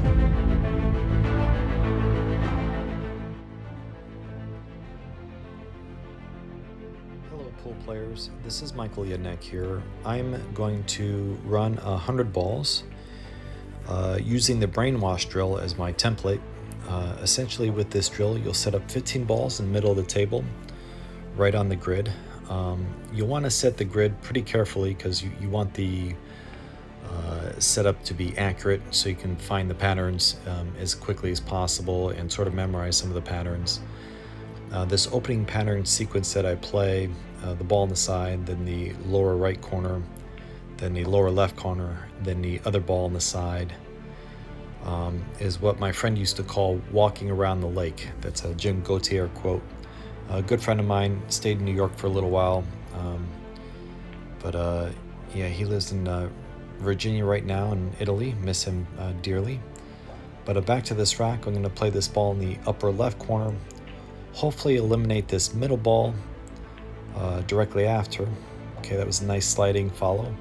Hello pool players, this is Michael Yednak here. I'm going to run 100 balls using the brainwash drill as my template. Essentially with this drill you'll set up 15 balls in the middle of the table right on the grid. You'll want to set the grid pretty carefully because you want the setup to be accurate so you can find the patterns as quickly as possible and sort of memorize some of the patterns. This opening pattern sequence that I play, the ball on the side, then the lower right corner, then the lower left corner, then the other ball on the side, is what my friend used to call walking around the lake. That's a Jim Gautier quote. A good friend of mine stayed in New York for a little while, yeah, he lives in Virginia right now, in Italy. Miss him dearly. But back to this rack, I'm going to play this ball in the upper left corner, hopefully eliminate this middle ball directly after. Okay, that was a nice sliding follow.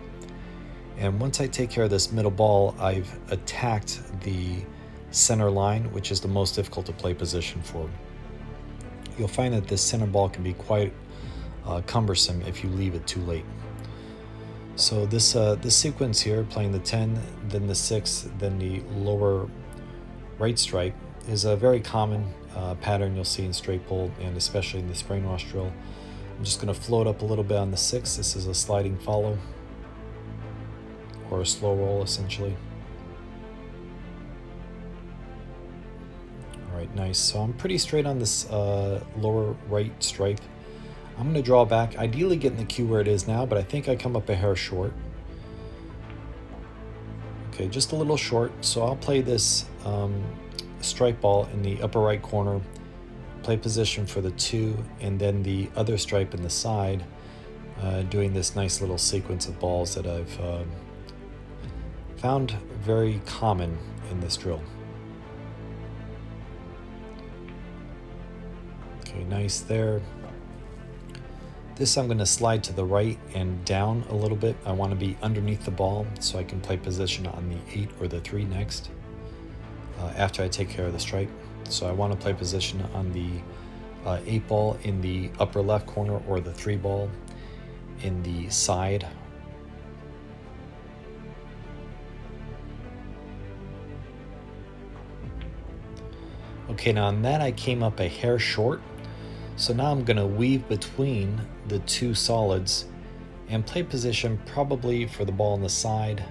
And once I take care of this middle ball, I've attacked the center line, which is the most difficult to play position for. You'll find that this center ball can be quite cumbersome if you leave it too late. So this sequence here, playing the 10, then the 6, then the lower right stripe, is a very common pattern you'll see in straight pull and especially in this brainwash drill. I'm just going to float up a little bit on the 6. This is a sliding follow, or a slow roll essentially. Alright, nice. So I'm pretty straight on this lower right stripe. I'm going to draw back, ideally getting the cue where it is now, but I think I come up a hair short. Okay, just a little short, so I'll play this stripe ball in the upper right corner, play position for the 2, and then the other stripe in the side, doing this nice little sequence of balls that I've found very common in this drill. Okay, nice there. This I'm going to slide to the right and down a little bit. I want to be underneath the ball so I can play position on the 8 or the 3 next after I take care of the stripe. So I want to play position on the 8 ball in the upper left corner or the 3 ball in the side. Okay, now on that I came up a hair short. So now I'm going to weave between the 2 solids and play position probably for the ball on the side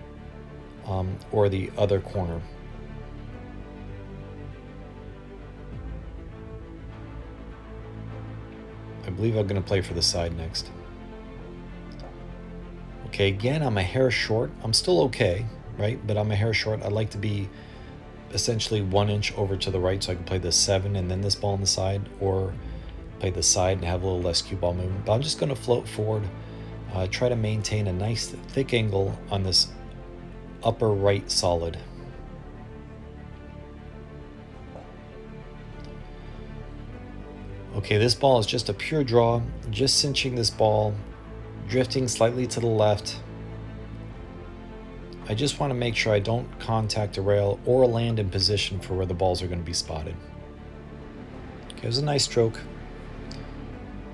or the other corner. I believe I'm going to play for the side next. Okay, again, I'm a hair short. I'm still okay, right? But I'm a hair short. I'd like to be essentially 1 inch over to the right so I can play this 7 and then this ball on the side, or play the side and have a little less cue ball movement. But I'm just going to float forward, try to maintain a nice thick angle on this upper right solid. Okay, this ball is just a pure draw, just cinching this ball, drifting slightly to the left. I just want to make sure I don't contact a rail or land in position for where the balls are going to be spotted. Okay, it was a nice stroke.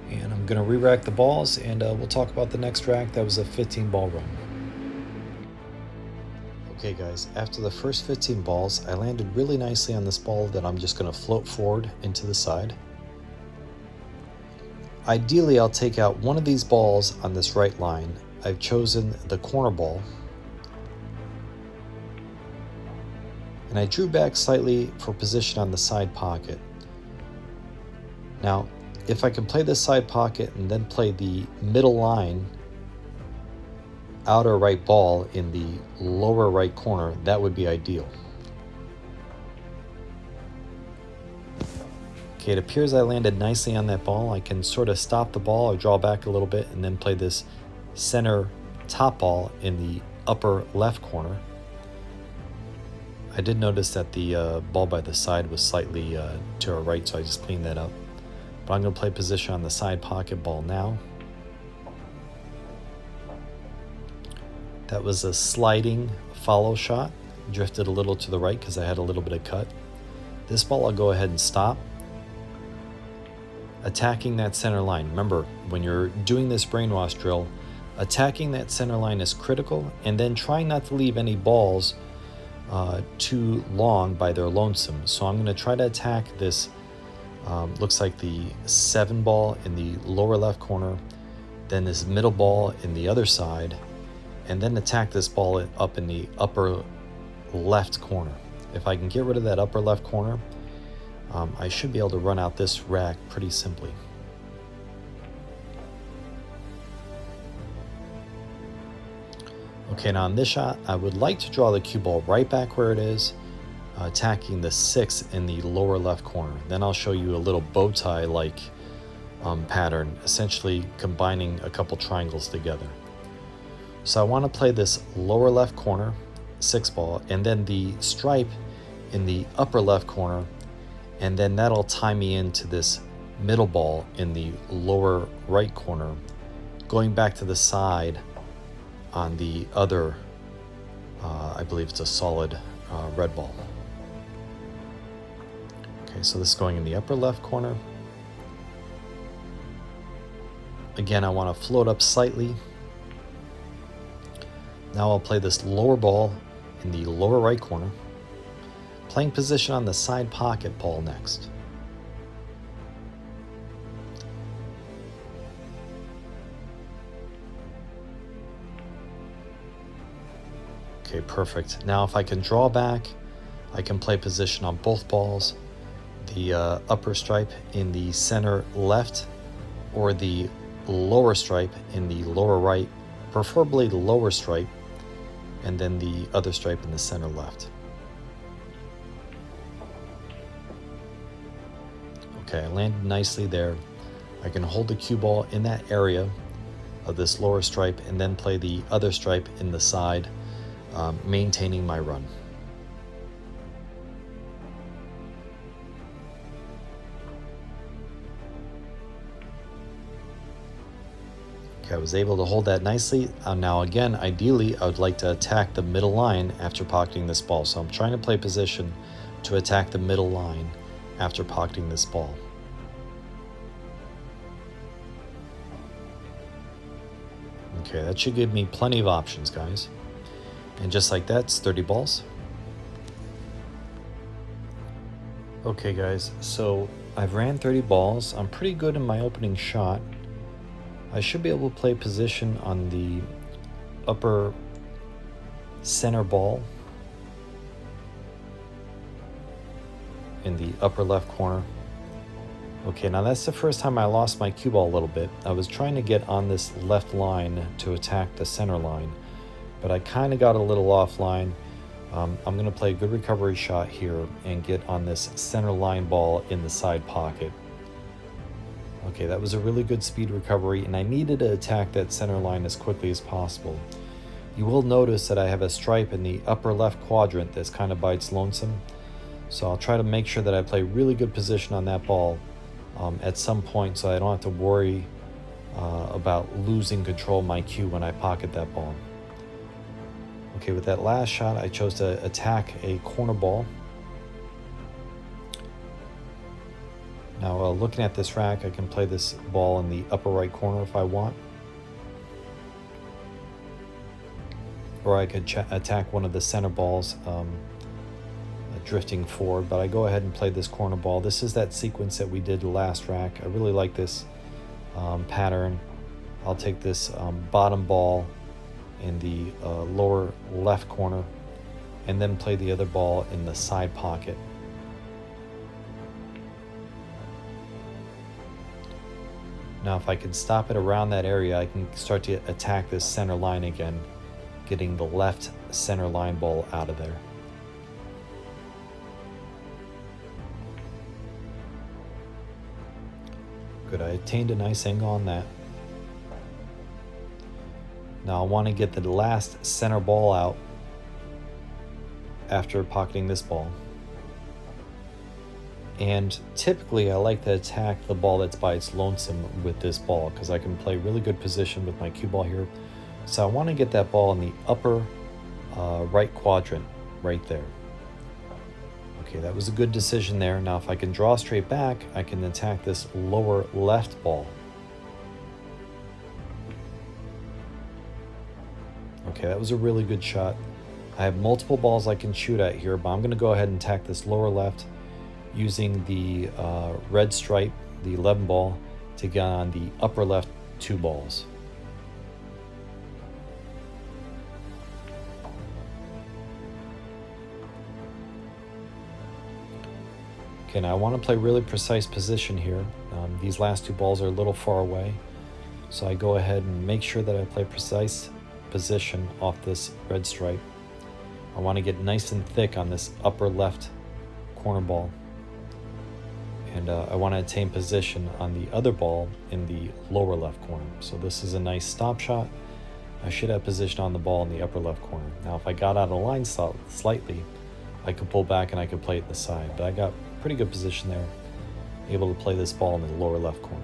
And I'm going to re-rack the balls, and we'll talk about the next rack. That was a 15 ball run. Okay guys, after the first 15 balls, I landed really nicely on this ball that I'm just going to float forward into the side. Ideally, I'll take out one of these balls on this right line. I've chosen the corner ball. And I drew back slightly for position on the side pocket. Now, if I can play this side pocket and then play the middle line outer right ball in the lower right corner, that would be ideal. Okay, it appears I landed nicely on that ball. I can sort of stop the ball or draw back a little bit and then play this center top ball in the upper left corner. I did notice that the ball by the side was slightly to our right, so I just cleaned that up. But I'm going to play position on the side pocket ball now. That was a sliding follow shot, drifted a little to the right because I had a little bit of cut. This ball I'll go ahead and stop, attacking that center line. Remember, when you're doing this brainwash drill, attacking that center line is critical, and then trying not to leave any balls too long by their lonesome. So I'm going to try to attack this, looks like the 7 ball in the lower left corner, then this middle ball in the other side, and then attack this ball up in the upper left corner. If I can get rid of that upper left corner, I should be able to run out this rack pretty simply. Okay, now on this shot, I would like to draw the cue ball right back where it is, attacking the 6 in the lower left corner. Then I'll show you a little bow tie-like pattern, essentially combining a couple triangles together. So I want to play this lower left corner 6 ball, and then the stripe in the upper left corner, and then that'll tie me into this middle ball in the lower right corner, going back to the side on the other, I believe it's a solid red ball. Okay, so this is going in the upper left corner. Again, I want to float up slightly. Now I'll play this lower ball in the lower right corner, playing position on the side pocket ball next. Okay, perfect. Now if I can draw back, I can play position on both balls, the upper stripe in the center left or the lower stripe in the lower right, preferably the lower stripe, and then the other stripe in the center left. Okay, I landed nicely there. I can hold the cue ball in that area of this lower stripe and then play the other stripe in the side, maintaining my run. Okay, I was able to hold that nicely. Now again, ideally, I would like to attack the middle line after pocketing this ball. So I'm trying to play position to attack the middle line after pocketing this ball. Okay, that should give me plenty of options, guys. And just like that, it's 30 balls. Okay, guys, so I've ran 30 balls. I'm pretty good in my opening shot. I should be able to play position on the upper center ball in the upper left corner. Okay, now that's the first time I lost my cue ball a little bit. I was trying to get on this left line to attack the center line, but I kind of got a little offline. I'm going to play a good recovery shot here and get on this center line ball in the side pocket. Okay, that was a really good speed recovery, and I needed to attack that center line as quickly as possible. You will notice that I have a stripe in the upper left quadrant that's kind of by its lonesome, so I'll try to make sure that I play really good position on that ball at some point, so I don't have to worry about losing control of my cue when I pocket that ball. Okay, with that last shot, I chose to attack a corner ball. Now, looking at this rack, I can play this ball in the upper right corner if I want. Or I could attack one of the center balls, drifting forward, but I go ahead and play this corner ball. This is that sequence that we did last rack. I really like this pattern. I'll take this bottom ball in the lower left corner and then play the other ball in the side pocket. Now if I can stop it around that area, I can start to attack this center line again, getting the left center line ball out of there. Good, I attained a nice angle on that. Now I want to get the last center ball out after pocketing this ball. And typically I like to attack the ball that's by its lonesome with this ball because I can play really good position with my cue ball here. So I want to get that ball in the upper right quadrant right there. Okay, that was a good decision there. Now if I can draw straight back, I can attack this lower left ball. Okay, that was a really good shot. I have multiple balls I can shoot at here, but I'm going to go ahead and attack this lower left using the red stripe, the 11 ball, to get on the upper left 2 balls. Okay, now I want to play really precise position here. These last 2 balls are a little far away, so I go ahead and make sure that I play precise position off this red stripe. I want to get nice and thick on this upper left corner ball, and I want to attain position on the other ball in the lower left corner. So this is a nice stop shot. I should have position on the ball in the upper left corner. Now if I got out of line slightly, I could pull back and I could play it the side, but I got pretty good position there, able to play this ball in the lower left corner.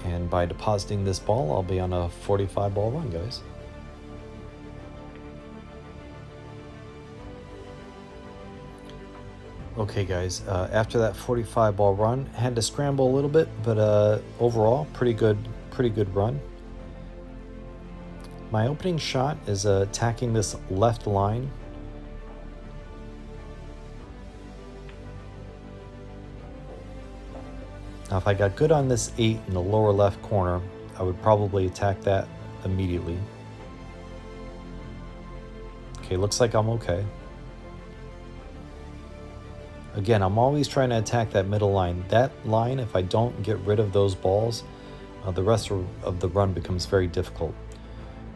And by depositing this ball, I'll be on a 45 ball run, guys. Okay guys, after that 45 ball run, had to scramble a little bit, but overall, pretty good run. My opening shot is attacking this left line. Now if I got good on this 8 in the lower left corner, I would probably attack that immediately. Okay, looks like I'm okay. Again, I'm always trying to attack that middle line. That line, if I don't get rid of those balls, the rest of the run becomes very difficult.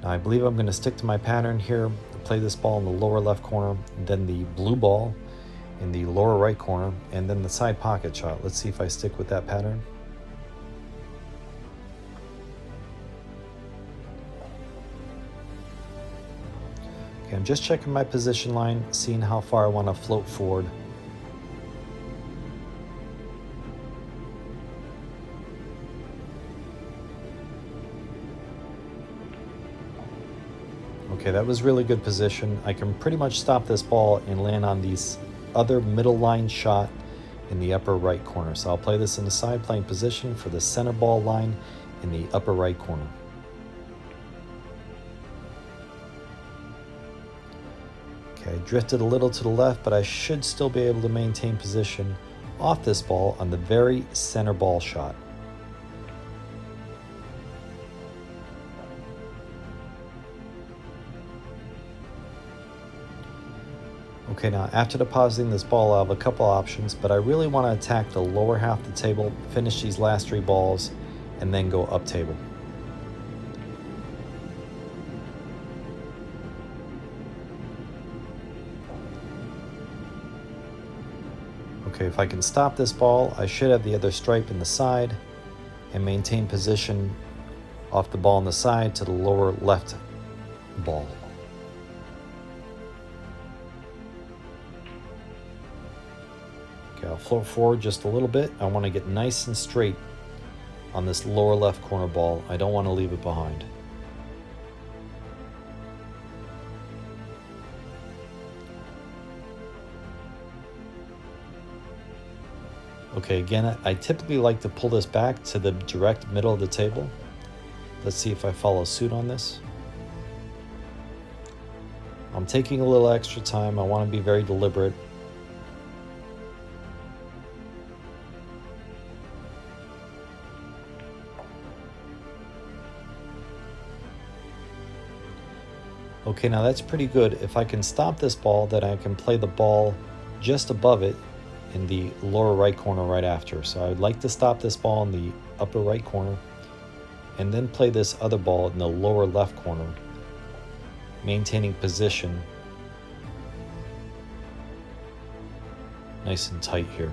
Now I believe I'm going to stick to my pattern here, play this ball in the lower left corner, then the blue ball in the lower right corner, and then the side pocket shot. Let's see if I stick with that pattern. Okay, I'm just checking my position line, seeing how far I want to float forward. Okay, that was really good position. I can pretty much stop this ball and land on these other middle line shot in the upper right corner. So I'll play this in the side playing position for the center ball line in the upper right corner. Okay, I drifted a little to the left, but I should still be able to maintain position off this ball on the very center ball shot. Okay, now after depositing this ball, I have a couple options, but I really want to attack the lower half of the table, finish these last 3 balls, and then go up table. Okay, if I can stop this ball, I should have the other stripe in the side and maintain position off the ball on the side to the lower left ball. I'll float forward just a little bit. I want to get nice and straight on this lower left corner ball. I don't want to leave it behind. Okay, again, I typically like to pull this back to the direct middle of the table. Let's see if I follow suit on this. I'm taking a little extra time. I want to be very deliberate. Okay, now that's pretty good. If I can stop this ball, then I can play the ball just above it in the lower right corner right after. So I would like to stop this ball in the upper right corner and then play this other ball in the lower left corner, maintaining position nice and tight here.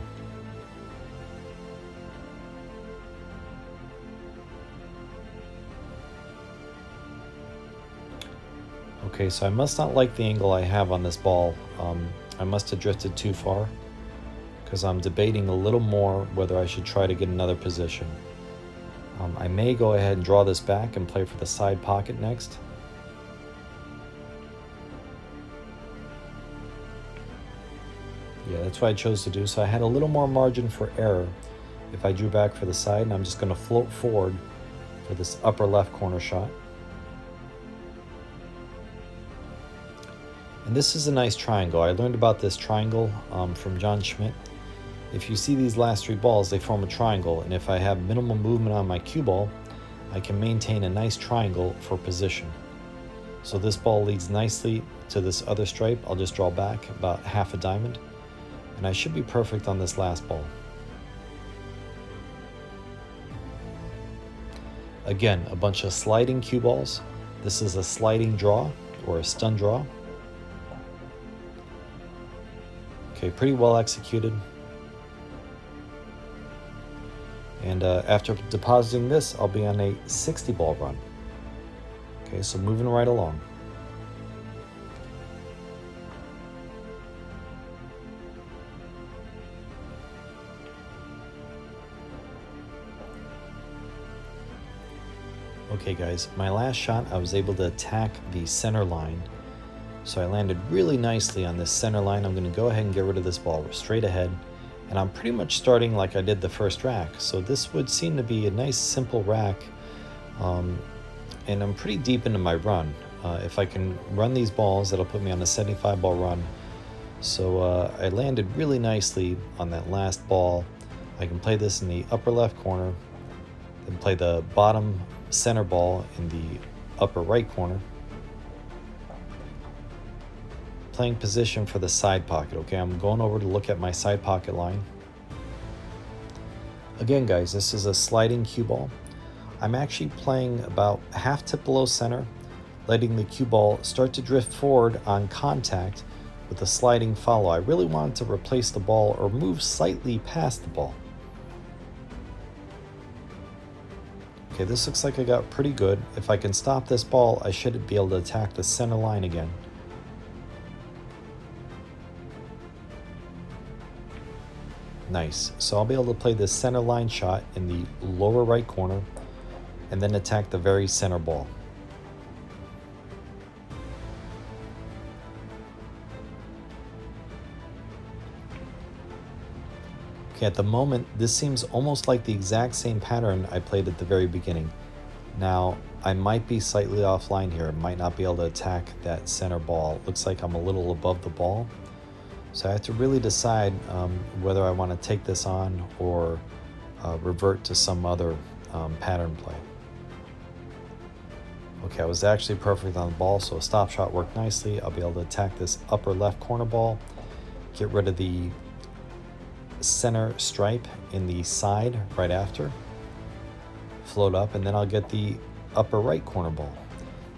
Okay, so I must not like the angle I have on this ball. I must have drifted too far because I'm debating a little more whether I should try to get another position. I may go ahead and draw this back and play for the side pocket next. Yeah, that's what I chose to do. So I had a little more margin for error if I drew back for the side, and I'm just going to float forward for this upper left corner shot. And this is a nice triangle. I learned about this triangle from John Schmidt. If you see these last three balls, they form a triangle, and if I have minimal movement on my cue ball, I can maintain a nice triangle for position. So this ball leads nicely to this other stripe. I'll just draw back about half a diamond, and I should be perfect on this last ball. Again, a bunch of sliding cue balls. This is a sliding draw or a stun draw. Okay, pretty well executed. And after depositing this, I'll be on a 60 ball run. Okay, so moving right along. Okay guys, my last shot, I was able to attack the center line. So I landed really nicely on this center line. I'm going to go ahead and get rid of this ball straight ahead. And I'm pretty much starting like I did the first rack. So this would seem to be a nice simple rack. And I'm pretty deep into my run. If I can run these balls, that'll put me on a 75 ball run. So I landed really nicely on that last ball. I can play this in the upper left corner, then play the bottom center ball in the upper right corner. Playing position for the side pocket. Okay, I'm going over to look at my side pocket line. Again guys, this is a sliding cue ball. I'm actually playing about half tip below center, letting the cue ball start to drift forward on contact with a sliding follow. I really wanted to replace the ball or move slightly past the ball. Okay, this looks like I got pretty good. If I can stop this ball, I should be able to attack the center line again. Nice. So I'll be able to play this center line shot in the lower right corner and then attack the very center ball. Okay, at the moment, this seems almost like the exact same pattern I played at the very beginning. Now, I might be slightly offline here. I might not be able to attack that center ball. Looks like I'm a little above the ball. So I have to really decide whether I want to take this on or revert to some other pattern play. Okay, I was actually perfect on the ball, so a stop shot worked nicely. I'll be able to attack this upper left corner ball, get rid of the center stripe in the side right after, float up, and then I'll get the upper right corner ball.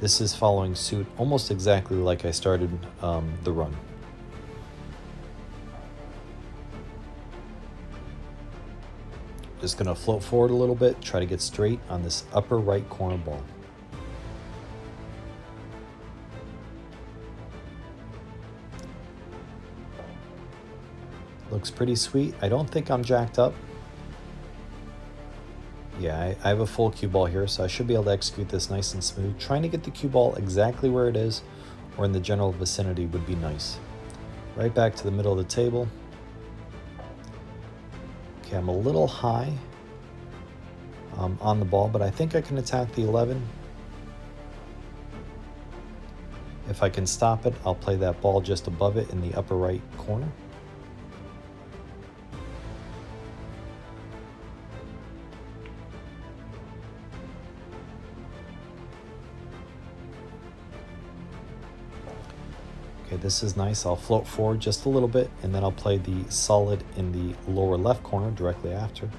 This is following suit almost exactly like I started the run. Just gonna float forward a little bit, try to get straight on this upper right corner ball. Looks pretty sweet. I don't think I'm jacked up. Yeah, I have a full cue ball here, so I should be able to execute this nice and smooth. Trying to get the cue ball exactly where it is or in the general vicinity would be nice. Right back to the middle of the table. Okay, I'm a little high on the ball, but I think I can attack the 11. If I can stop it, I'll play that ball just above it in the upper right corner. Okay, this is nice. I'll float forward just a little bit, and then I'll play the solid in the lower left corner directly after.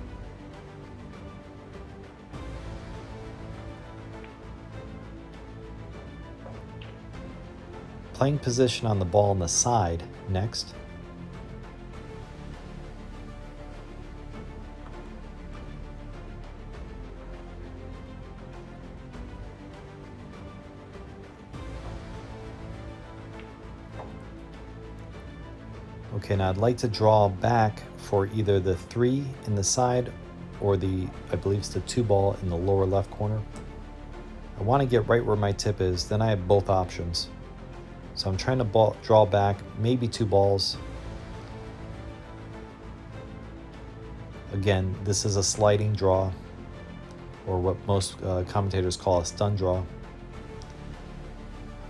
Playing position on the ball on the side next. Okay, now I'd like to draw back for either the 3 in the side or the, I believe it's the 2 ball in the lower left corner. I want to get right where my tip is, then I have both options. So I'm trying to draw back maybe 2 balls Again, this is a sliding draw, or what most commentators call a stun draw.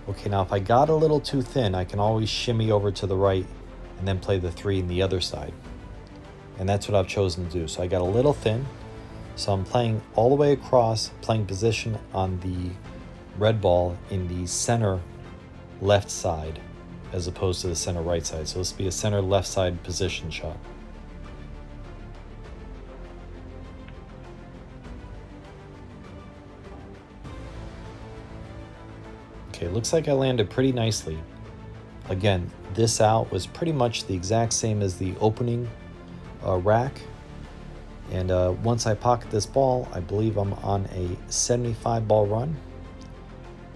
Okay, now if I got a little too thin, I can always shimmy over to the right and then play the 3 in the other side. And that's what I've chosen to do. So I got a little thin, so I'm playing all the way across, playing position on the red ball in the center left side as opposed to the center right side. So this will be a center left side position shot. Okay, looks like I landed pretty nicely. Again, this out was pretty much the exact same as the opening rack. And once I pocket this ball, I believe I'm on a 75 ball run.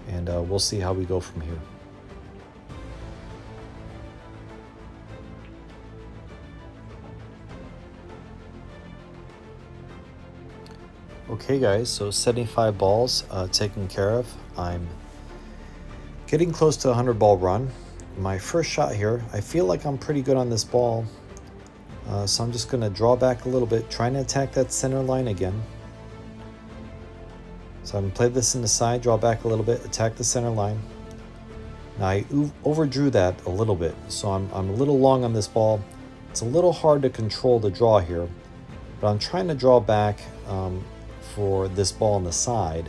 And we'll see how we go from here. Okay guys, so 75 balls taken care of. I'm getting close to a 100 ball run. My first shot here, I feel like I'm pretty good on this ball. So I'm just going to draw back a little bit, trying to attack that center line again. So I'm going to play this in the side, draw back a little bit, attack the center line. Now I overdrew that a little bit, so I'm a little long on this ball. It's a little hard to control the draw here, but I'm trying to draw back for this ball on the side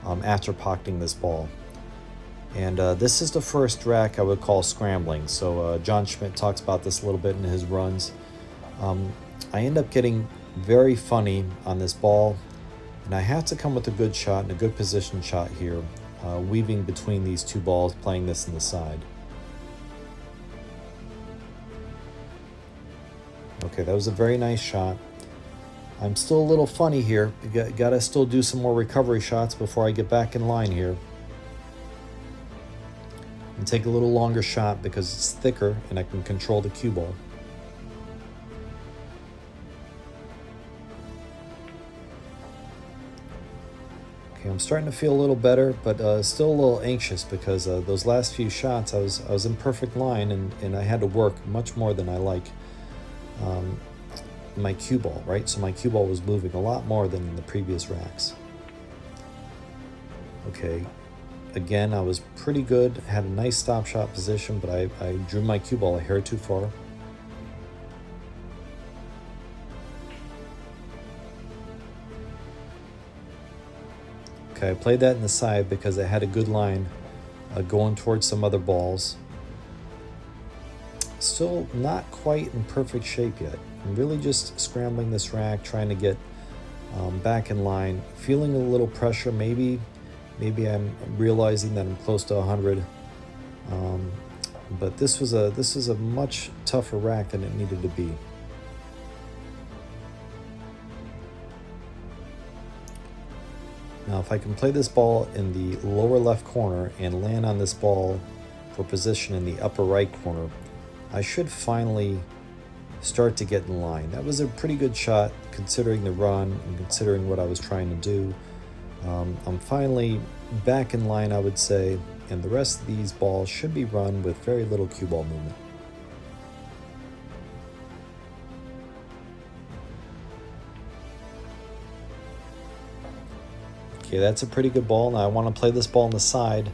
after pocketing this ball. And this is the first rack I would call scrambling. So John Schmidt talks about this a little bit in his runs. I end up getting very funny on this ball, and I have to come with a good shot and a good position shot here, weaving between these two balls, playing this in the side. Okay, that was a very nice shot. I'm still a little funny here. Gotta still do some more recovery shots before I get back in line here. And take a little longer shot because it's thicker and I can control the cue ball. Okay, I'm starting to feel a little better, but still a little anxious because those last few shots I was in perfect line, and I had to work much more than I like my cue ball, right? So my cue ball was moving a lot more than in the previous racks. Okay. Again, I was pretty good, had a nice stop shot position, but I drew my cue ball a hair too far. Okay, I played that in the side because I had a good line going towards some other balls. Still not quite in perfect shape yet. I'm really just scrambling this rack, trying to get back in line, feeling a little pressure. Maybe I'm realizing that I'm close to 100, but this was a much tougher rack than it needed to be. Now, if I can play this ball in the lower left corner and land on this ball for position in the upper right corner, I should finally start to get in line. That was a pretty good shot considering the run and considering what I was trying to do. I'm finally back in line, I would say, and the rest of these balls should be run with very little cue ball movement. Okay, that's a pretty good ball. Now I want to play this ball on the side,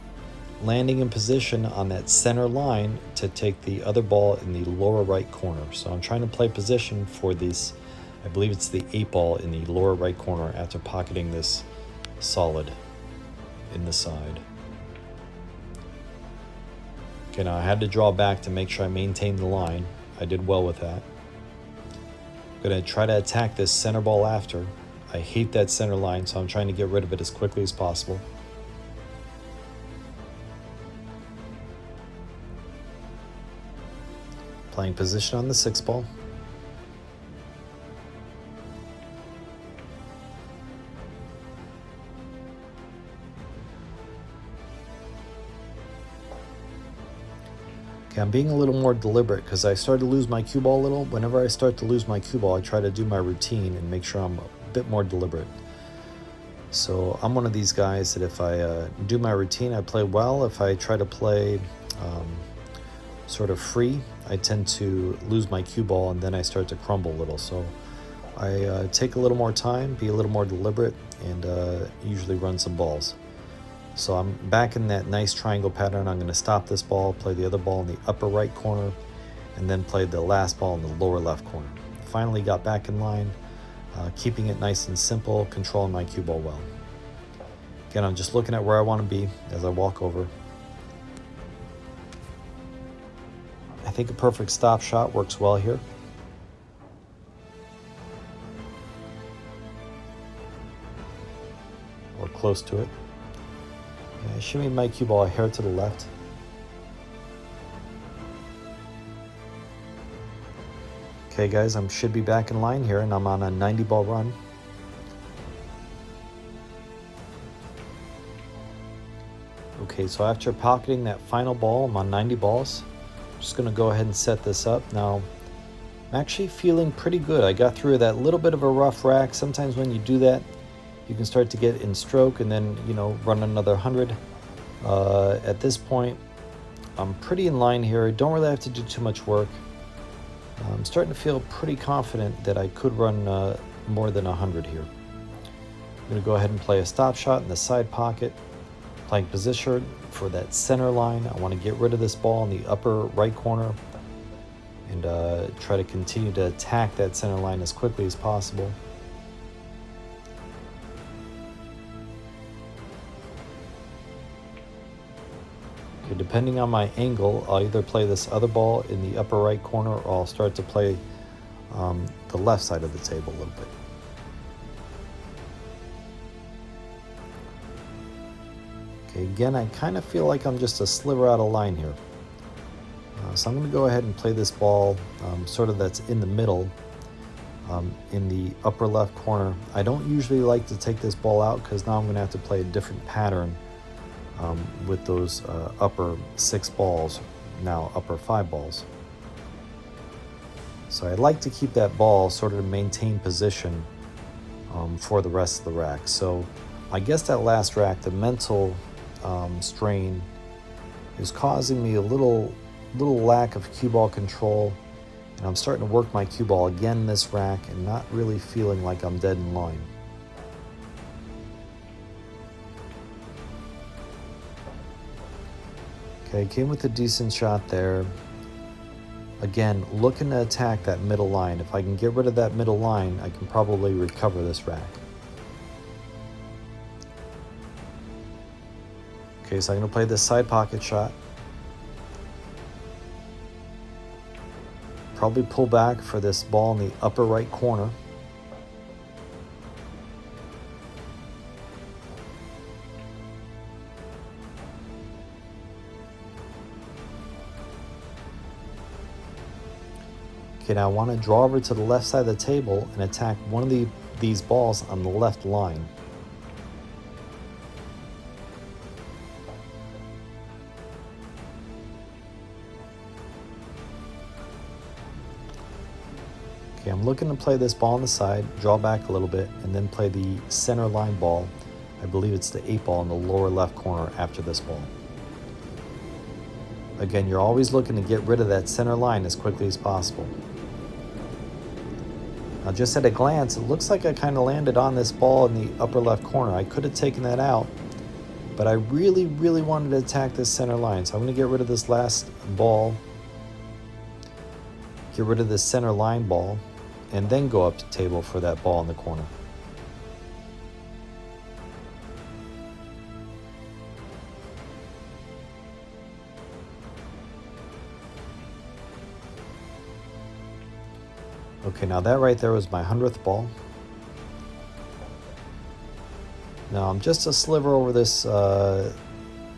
landing in position on that center line to take the other ball in the lower right corner. So I'm trying to play position for this, I believe it's the 8 ball in the lower right corner after pocketing this solid in the side. Okay, now I had to draw back to make sure I maintained the line. I did well with that. I'm going to try to attack this center ball after. I hate that center line, so I'm trying to get rid of it as quickly as possible. Playing position on the 6 ball. Okay, I'm being a little more deliberate because I started to lose my cue ball a little. Whenever I start to lose my cue ball, I try to do my routine and make sure I'm a bit more deliberate. So I'm one of these guys that if I do my routine, I play well. If I try to play sort of free, I tend to lose my cue ball and then I start to crumble a little. So I take a little more time, be a little more deliberate, and usually run some balls. So I'm back in that nice triangle pattern. I'm going to stop this ball, play the other ball in the upper right corner, and then play the last ball in the lower left corner. Finally got back in line, keeping it nice and simple, controlling my cue ball well. Again, I'm just looking at where I want to be as I walk over. I think a perfect stop shot works well here. Or close to it. I shimmy my cue ball a hair to the left. Okay guys, I should be back in line here, and I'm on a 90 ball run. Okay, so after pocketing that final ball, I'm on 90 balls. I'm just gonna go ahead and set this up. Now, I'm actually feeling pretty good. I got through that little bit of a rough rack. Sometimes when you do that, you can start to get in stroke and then, run another 100. At this point, I'm pretty in line here. I don't really have to do too much work. I'm starting to feel pretty confident that I could run more than 100 here. I'm going to go ahead and play a stop shot in the side pocket, playing position for that center line. I want to get rid of this ball in the upper right corner and try to continue to attack that center line as quickly as possible. Okay, depending on my angle, I'll either play this other ball in the upper right corner, or I'll start to play the left side of the table a little bit. Okay, again, I kind of feel like I'm just a sliver out of line here. So I'm going to go ahead and play this ball sort of that's in the middle, in the upper left corner. I don't usually like to take this ball out because now I'm going to have to play a different pattern with those upper 6 balls, now upper 5 balls. So I like to keep that ball sort of to maintain position for the rest of the rack. So I guess that last rack, the mental strain is causing me a little lack of cue ball control, and I'm starting to work my cue ball again this rack and not really feeling like I'm dead in line. Okay, came with a decent shot there. Again, looking to attack that middle line. If I can get rid of that middle line, I can probably recover this rack. Okay, so I'm going to play this side pocket shot. Probably pull back for this ball in the upper right corner. Okay, now I want to draw over to the left side of the table and attack one of these balls on the left line. Okay, I'm looking to play this ball on the side, draw back a little bit, and then play the center line ball. I believe it's the 8 ball in the lower left corner after this ball. Again, you're always looking to get rid of that center line as quickly as possible. Now, just at a glance, it looks like I kind of landed on this ball in the upper left corner. I could have taken that out, but I really, really wanted to attack this center line. So I'm going to get rid of this last ball, get rid of this center line ball, and then go up to table for that ball in the corner. Okay, now that right there was my 100th ball. Now I'm just a sliver over this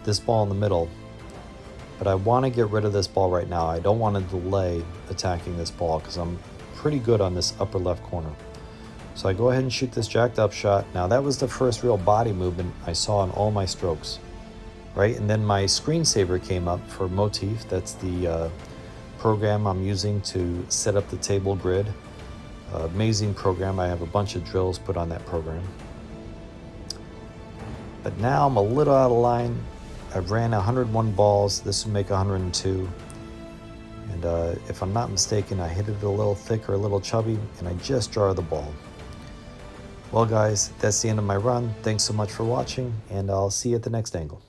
this ball in the middle, but I want to get rid of this ball right now. I don't want to delay attacking this ball because I'm pretty good on this upper left corner. So I go ahead and shoot this jacked up shot. Now that was the first real body movement I saw in all my strokes, right? And then my screensaver came up for Motif. That's the program I'm using to set up the table grid. Amazing program. I have a bunch of drills put on that program. But now I'm a little out of line. I've ran 101 balls. This will make 102. And if I'm not mistaken, I hit it a little thick or a little chubby, and I just jar the ball. Well guys, that's the end of my run. Thanks so much for watching, and I'll see you at the next angle.